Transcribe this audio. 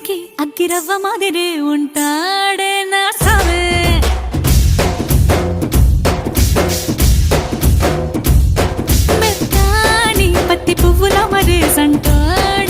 ఇంటికి అగ్గిరవ్వ మాదిరే ఉంటాడే నా సావే. మెత్తాని పత్తి పువ్వుల మరే సంటాడే